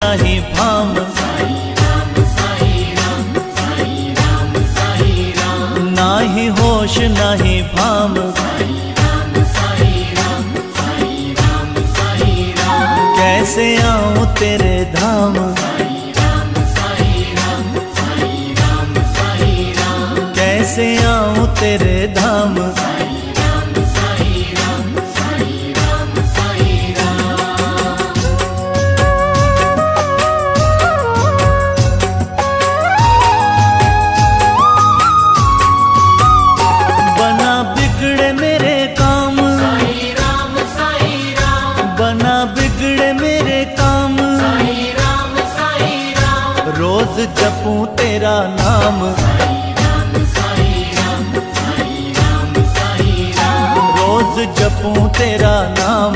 नहीं भाम, नाही होश नहीं भाम, कैसे आऊं तेरे धाम, कैसे आऊं तेरे धाम। बना बिगड़े मेरे काम, बना बिगड़े मेरे काम, रोज जपूं तेरा नाम, रोज जपूं तेरा नाम।